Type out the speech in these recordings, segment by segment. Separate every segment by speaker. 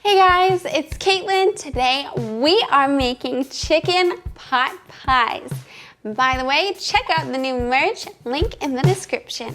Speaker 1: Hey guys, it's Caitlin. Today we are making chicken pot pies. By the way, check out the new merch, link in the description.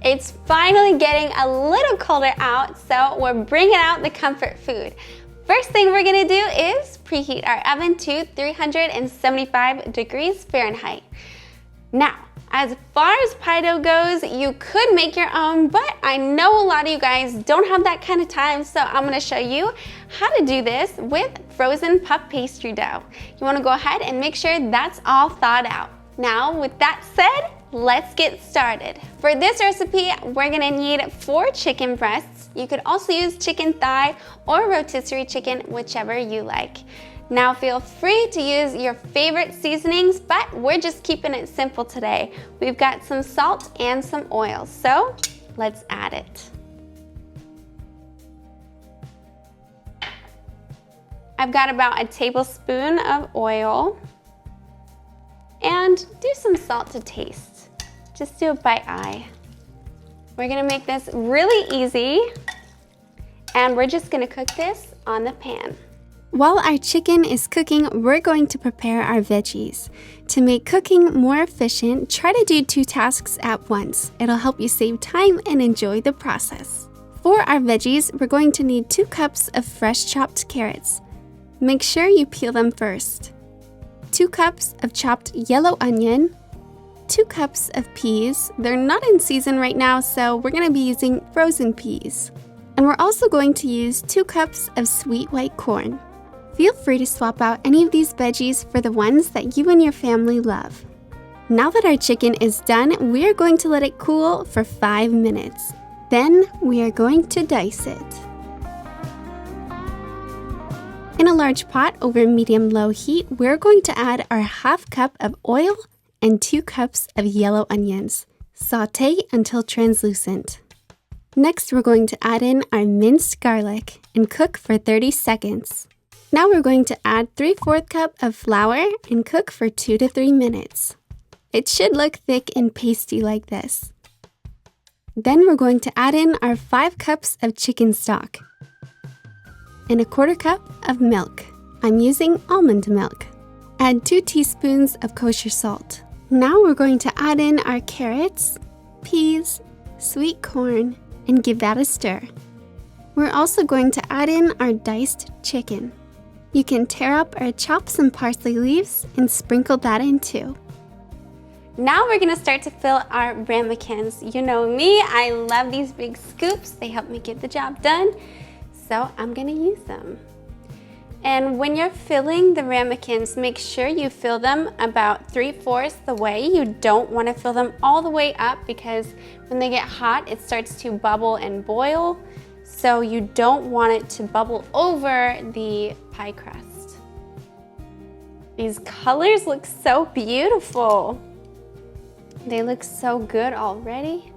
Speaker 1: It's finally getting a little colder out, so we're bringing out the comfort food. First thing we're gonna do is preheat our oven to 375 degrees Fahrenheit. Now, as far as pie dough goes, you could make your own, but I know a lot of you guys don't have that kind of time, so I'm gonna show you how to do this with frozen puff pastry dough. You wanna go ahead and make sure that's all thawed out. Now, with that said, let's get started. For this recipe, we're gonna need 4 chicken breasts. You could also use chicken thigh or rotisserie chicken, whichever you like. Now feel free to use your favorite seasonings, but we're just keeping it simple today. We've got some salt and some oil, so let's add it. I've got about a tablespoon of oil and do some salt to taste. Just do it by eye. We're gonna make this really easy, and we're just gonna cook this on the pan. While our chicken is cooking, we're going to prepare our veggies. To make cooking more efficient, try to do 2 tasks at once. It'll help you save time and enjoy the process. For our veggies, we're going to need 2 cups of fresh chopped carrots. Make sure you peel them first. 2 cups of chopped yellow onion, 2 cups of peas. They're not in season right now, so we're gonna be using frozen peas. And we're also going to use 2 cups of sweet white corn. Feel free to swap out any of these veggies for the ones that you and your family love. Now that our chicken is done, we are going to let it cool for 5 minutes. Then we are going to dice it. In a large pot over medium-low heat, we're going to add our 1/2 cup of oil and 2 cups of yellow onions. Sauté until translucent. Next, we're going to add in our minced garlic and cook for 30 seconds. Now we're going to add 3/4 cup of flour and cook for 2 to 3 minutes. It should look thick and pasty like this. Then we're going to add in our 5 cups of chicken stock and a 1/4 cup of milk. I'm using almond milk. Add 2 teaspoons of kosher salt. Now we're going to add in our carrots, peas, sweet corn, and give that a stir. We're also going to add in our diced chicken. You can tear up or chop some parsley leaves and sprinkle that in too. Now we're gonna start to fill our ramekins. You know me, I love these big scoops. They help me get the job done. So I'm gonna use them. And when you're filling the ramekins, make sure you fill them about 3/4 the way. You don't wanna fill them all the way up because when they get hot, it starts to bubble and boil. So you don't want it to bubble over the pie crust. These colors look so beautiful. They look so good already.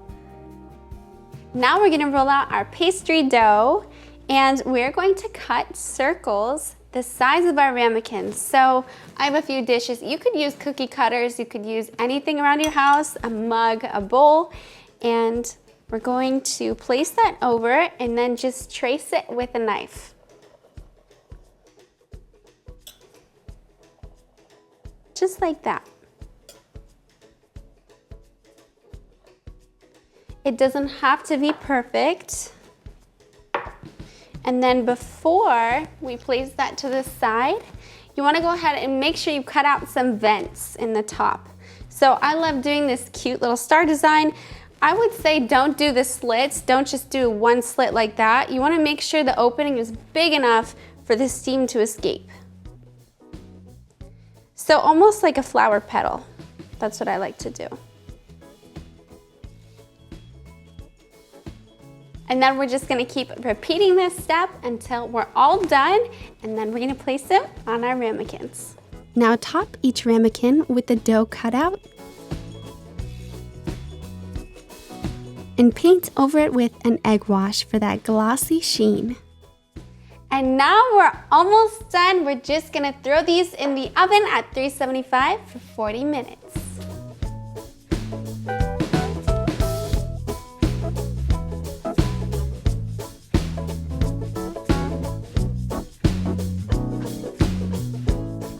Speaker 1: Now we're gonna roll out our pastry dough, and we're going to cut circles the size of our ramekins. So I have a few dishes. You could use cookie cutters, you could use anything around your house, a mug, a bowl, and we're going to place that over and then just trace it with a knife. Just like that. It doesn't have to be perfect. And then before we place that to the side, you wanna go ahead and make sure you cut out some vents in the top. So I love doing this cute little star design. I would say don't do the slits, don't just do one slit like that. You wanna make sure the opening is big enough for the steam to escape. So almost like a flower petal. That's what I like to do. And then we're just gonna keep repeating this step until we're all done, and then we're gonna place them on our ramekins. Now top each ramekin with the dough cut out and paint over it with an egg wash for that glossy sheen. And now we're almost done. We're just gonna throw these in the oven at 375 for 40 minutes.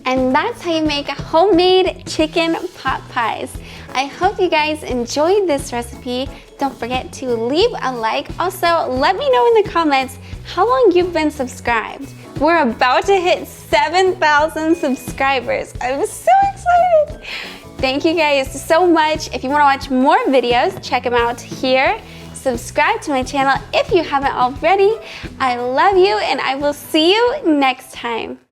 Speaker 1: And that's how you make homemade chicken pot pies. I hope you guys enjoyed this recipe. Don't forget to leave a like. Also, let me know in the comments how long you've been subscribed. We're about to hit 7,000 subscribers. I'm so excited. Thank you guys so much. If you want to watch more videos, check them out here. Subscribe to my channel if you haven't already. I love you, and I will see you next time.